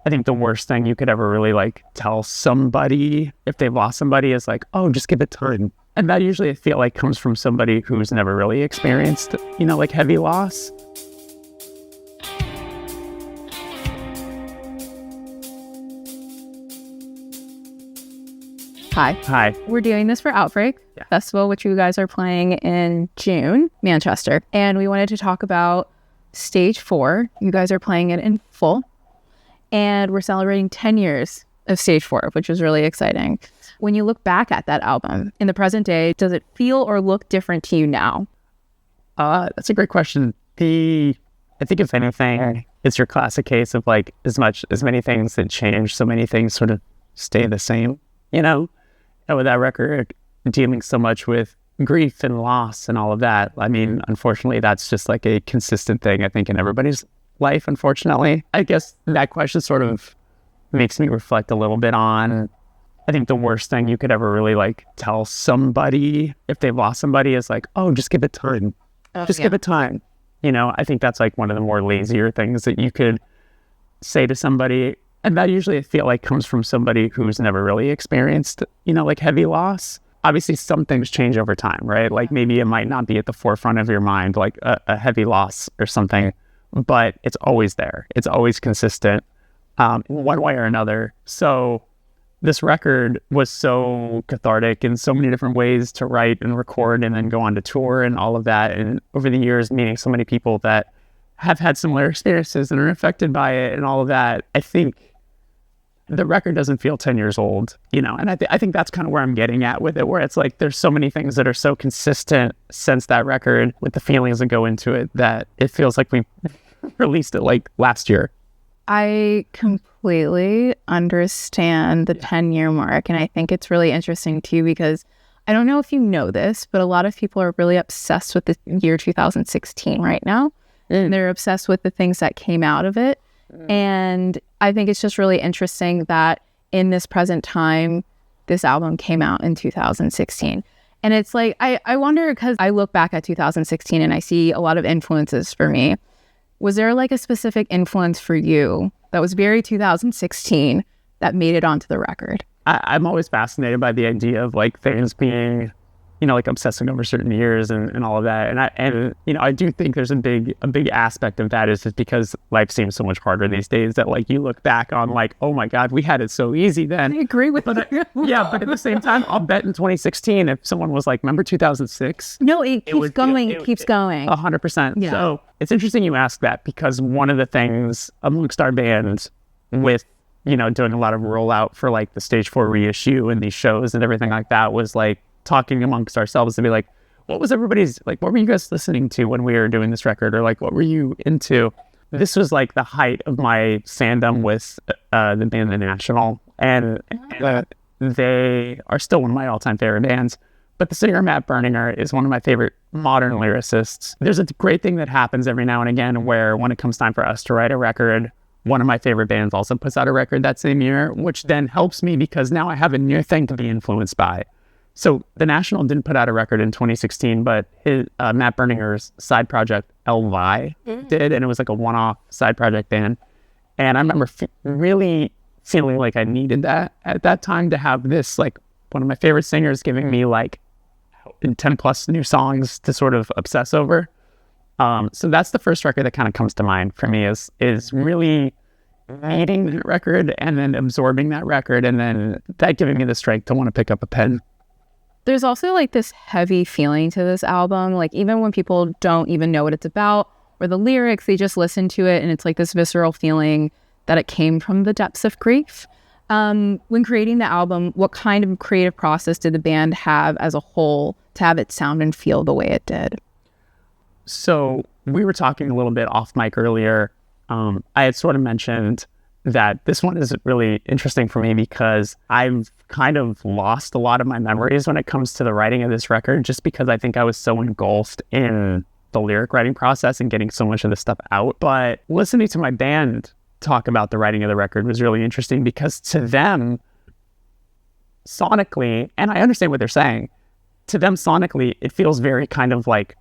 I think the worst thing you could ever really like tell somebody if they've lost somebody is like, oh, just give it time. And that usually I feel like comes from somebody who's never really experienced, like heavy loss. Hi. Hi. We're doing this for Outbreak Festival, which you guys are playing in June, Manchester. And we wanted to talk about Stage 4. You guys are playing it in full. And we're celebrating 10 years of Stage 4, which is really exciting. When you look back at that album in the present day, does it feel or look different to you now? That's a great question. I think if anything, it's your classic case of like as many things that change, so many things sort of stay the same, And with that record, dealing so much with grief and loss and all of that, I mean, unfortunately, that's just like a consistent thing, I think, in everybody's life, unfortunately. I guess that question sort of makes me reflect a little bit on, I think the worst thing you could ever really like tell somebody if they've lost somebody is like, oh, just give it time. Give it time. I think that's like one of the more lazier things that you could say to somebody. And that usually I feel like comes from somebody who's never really experienced, like heavy loss. Obviously, some things change over time, right? Like maybe it might not be at the forefront of your mind, like a heavy loss or something, but it's always there. It's always consistent one way or another. So this record was so cathartic in so many different ways to write and record and then go on to tour and all of that. And over the years, meeting so many people that have had similar experiences and are affected by it and all of that, I think the record doesn't feel 10 years old, and I think that's kind of where I'm getting at with it, where it's like there's so many things that are so consistent since that record with the feelings that go into it that it feels like we released it like last year. I completely understand the 10-year mark, and I think it's really interesting too because I don't know if you know this, but a lot of people are really obsessed with the year 2016 right now. They're obsessed with the things that came out of it. And I think it's just really interesting that in this present time, this album came out in 2016. And it's like, I wonder, because I look back at 2016 and I see a lot of influences for me. Was there like a specific influence for you that was very 2016 that made it onto the record? I'm always fascinated by the idea of like things being, like obsessing over certain years and all of that. And I do think there's a big aspect of that is just because life seems so much harder these days that like you look back on like, oh my God, we had it so easy then. I agree with but but at the same time, I'll bet in 2016, if someone was like, remember 2006? No, it keeps going. It keeps going. 100%. Yeah. So it's interesting you ask that because one of the things amongst our band with, doing a lot of rollout for like the Stage 4 reissue and these shows and everything like that was like, talking amongst ourselves to be like, what were you guys listening to when we were doing this record? Or like, what were you into? This was like the height of my fandom with the band The National. And they are still one of my all-time favorite bands. But the singer Matt Berninger is one of my favorite modern lyricists. There's a great thing that happens every now and again where when it comes time for us to write a record, one of my favorite bands also puts out a record that same year, which then helps me because now I have a new thing to be influenced by. So The National didn't put out a record in 2016, but Matt Berninger's side project, LY, did, and it was like a one-off side project band. And I remember really feeling like I needed that at that time to have this, like, one of my favorite singers giving me, like, 10 plus new songs to sort of obsess over. So that's the first record that kind of comes to mind for me is really reading that record and then absorbing that record and then that giving me the strength to want to pick up a pen. There's also like this heavy feeling to this album. Like even when people don't even know what it's about or the lyrics, they just listen to it and it's like this visceral feeling that it came from the depths of grief. When creating the album, what kind of creative process did the band have as a whole to have it sound and feel the way it did? So we were talking a little bit off mic earlier. I had sort of mentioned that this one is really interesting for me because I've kind of lost a lot of my memories when it comes to the writing of this record, just because I think I was so engulfed in the lyric writing process and getting so much of this stuff out. But listening to my band talk about the writing of the record was really interesting because to them, sonically, and I understand what they're saying, to them sonically, it feels very kind of like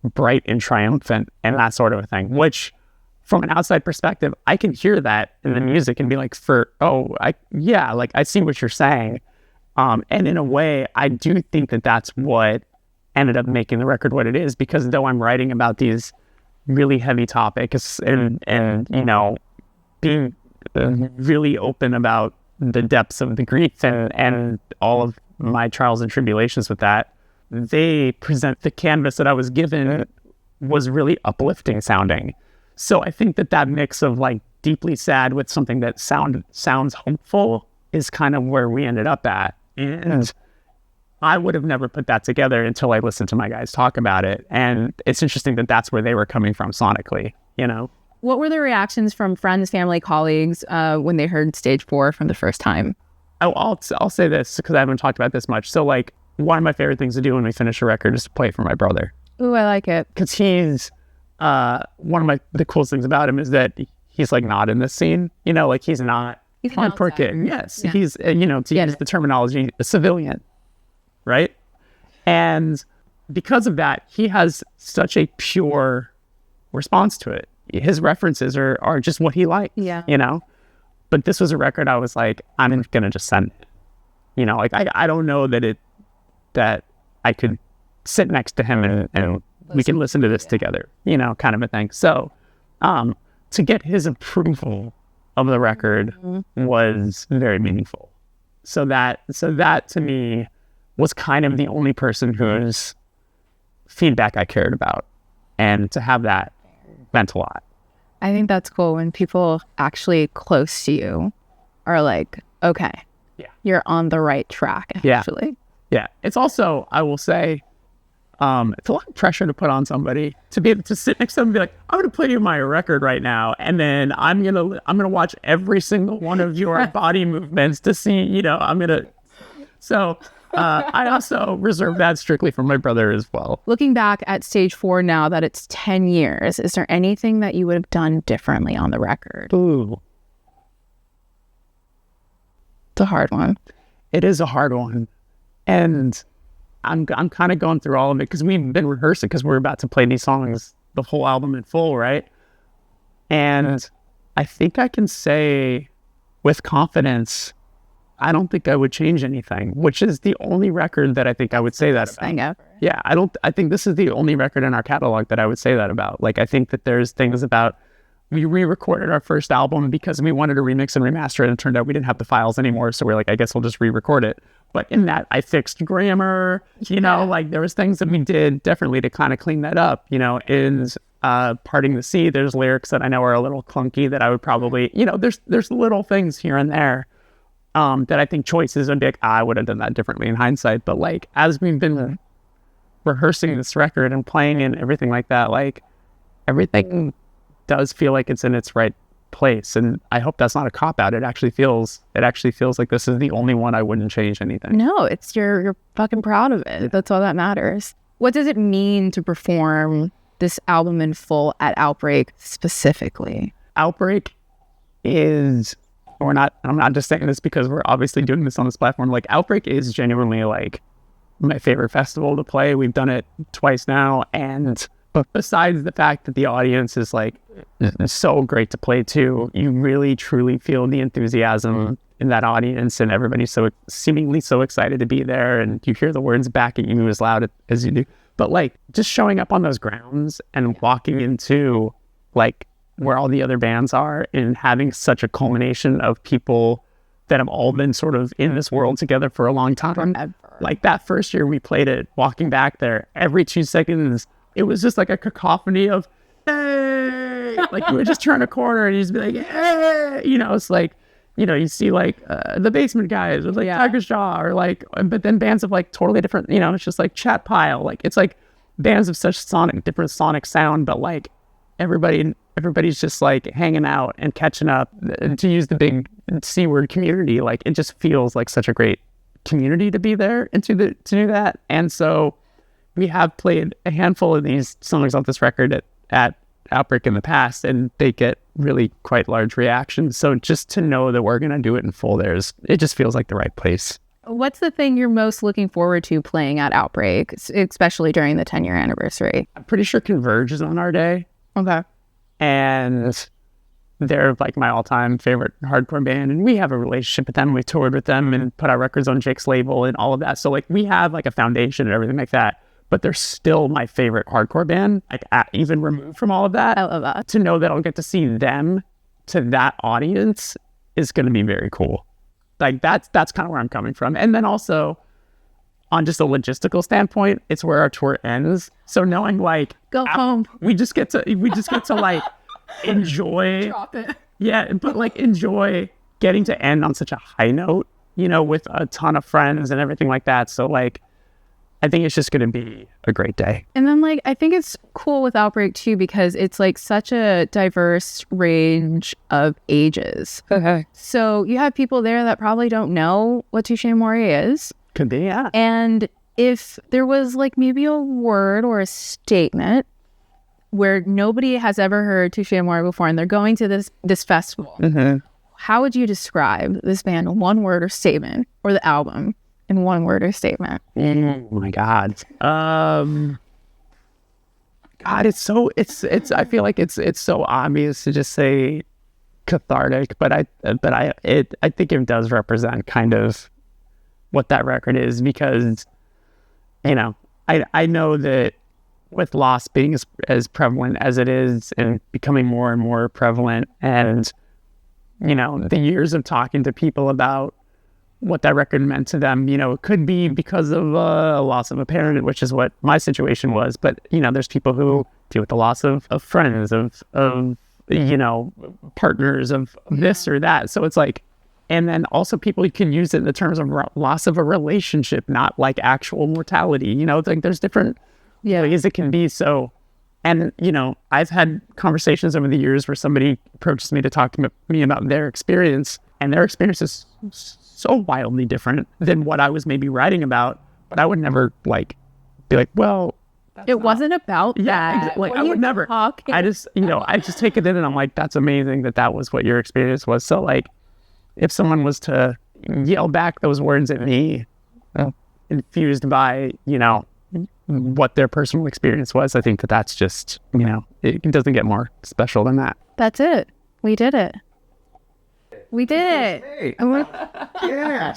bright and triumphant and that sort of a thing, which from an outside perspective, I can hear that in the music and be like, I see what you're saying. And in a way, I do think that that's what ended up making the record what it is, because though I'm writing about these really heavy topics and being really open about the depths of the grief and all of my trials and tribulations with that, they present the canvas that I was given was really uplifting sounding. So I think that mix of like deeply sad with something that sounds hopeful is kind of where we ended up at. And I would have never put that together until I listened to my guys talk about it. And it's interesting that that's where they were coming from sonically, What were the reactions from friends, family, colleagues when they heard Stage 4 from the first time? I'll say this because I haven't talked about this much. So like one of my favorite things to do when we finish a record is to play it for my brother. Ooh, I like it. Because he's one of the coolest things about him is that he's like not in this scene. Like he's not hardcore kid. Yes, yeah. He's to use the terminology, a civilian, right? And because of that, he has such a pure response to it. His references are just what he likes. Yeah. But this was a record I was like, I'm gonna just send it. Like I don't know that I could sit next to him and we can listen to this together, kind of a thing. So to get his approval of the record was very meaningful. So that to me was kind of the only person whose feedback I cared about. And to have that meant a lot. I think that's cool when people actually close to you are like, okay, you're on the right track, actually. Yeah. It's also, I will say, it's a lot of pressure to put on somebody to be able to sit next to them and be like, I'm going to play you my record right now. And then I'm going to watch every single one of your body movements to see, so I also reserve that strictly for my brother as well. Looking back at Stage 4 now that it's 10 years, is there anything that you would have done differently on the record? Ooh. It's a hard one. It is a hard one. And I'm kind of going through all of it because we've been rehearsing because we're about to play these songs, the whole album in full, right? And I think I can say with confidence, I don't think I would change anything, which is the only record that I think I would say that about. Yeah, I think this is the only record in our catalog that I would say that about. Like, I think that there's things about, we re-recorded our first album because we wanted to remix and remaster it, and it turned out we didn't have the files anymore, so we're like, I guess we'll just re-record it. But in that, I fixed grammar, like there was things that we did definitely to kind of clean that up, in Parting the Sea, there's lyrics that I know are a little clunky that I would probably, there's little things here and there that I think choices would be like, I would have done that differently in hindsight. But like, as we've been rehearsing this record and playing and everything like that, like everything does feel like it's in its right place, and I hope that's not a cop-out. It actually feels like this is the only one I wouldn't change anything. No, it's you're fucking proud of it. That's all that matters. What does it mean to perform this album in full at Outbreak specifically? Outbreak is, I'm not just saying this because we're obviously doing this on this platform, like Outbreak is genuinely like my favorite festival to play. We've done it twice now, but besides the fact that the audience is like so great to play to, you really truly feel the enthusiasm in that audience, and everybody's so seemingly so excited to be there, and you hear the words back at you as loud as you do. But like just showing up on those grounds and walking into like where all the other bands are and having such a culmination of people that have all been sort of in this world together for a long time. Forever. Like that first year we played it, walking back there, every 2 seconds, it was just like a cacophony of, hey! Like you would just turn a corner and you'd just be like, hey! It's like, you see like the Basement Guys or like Tiger's Jaw or like, but then bands of like totally different, it's just like Chat Pile. Like it's like bands of such different sonic sound, but like everybody's just like hanging out and catching up. And to use the big C word, community, like it just feels like such a great community to be there and to do that. And so we have played a handful of these songs off this record at Outbreak in the past, and they get really quite large reactions. So just to know that we're going to do it in full, it just feels like the right place. What's the thing you're most looking forward to playing at Outbreak, especially during the 10-year anniversary? I'm pretty sure Converge is on our day. Okay. and they're like my all-time favorite hardcore band, and we have a relationship with them. We toured with them and put our records on Jake's label and all of that. So like we have like a foundation and everything like that, but they're still my favorite hardcore band, like even removed from all of that. I love that. To know that I'll get to see them to that audience is going to be very cool. Like that's kind of where I'm coming from. And then also on just a logistical standpoint, it's where our tour ends. So knowing like Go home. we just get to like enjoy. Drop it. Yeah, but like enjoy getting to end on such a high note, you know, with a ton of friends and everything like that. So like, I think it's just going to be a great day. And then like, I think it's cool with Outbreak too, because it's like such a diverse range of ages. Okay. So you have people there that probably don't know what Touché Amoré is. Could be, yeah. And if there was like maybe a word or a statement where nobody has ever heard Touché Amoré before and they're going to this festival, how would you describe this band in one word or statement, or the album in one word or statement? Oh my God. God, it's I feel like it's so obvious to just say cathartic, but I think it does represent kind of what that record is, because, you know, I know that with loss being as prevalent as it is and becoming more and more prevalent, and, you know, the years of talking to people about what that record meant to them, you know, it could be because of a loss of a parent, which is what my situation was. But, you know, there's people who deal with the loss of friends, of you know, partners, of this or that. So it's like, and then also people can use it in the terms of loss of a relationship, not like actual mortality. You know, it's like there's different ways it can be. So, and, you know, I've had conversations over the years where somebody approaches me to talk to me about their experience, and their experience is so wildly different than what I was maybe writing about. But I would never like be like, well, it wasn't about that. Like I would never. I just, you know, I just take it in and I'm like, that's amazing that was what your experience was. So like, if someone was to yell back those words at me, infused by, you know, what their personal experience was, I think that's just, you know, it doesn't get more special than that. That's it. We did it. We did it. Yeah.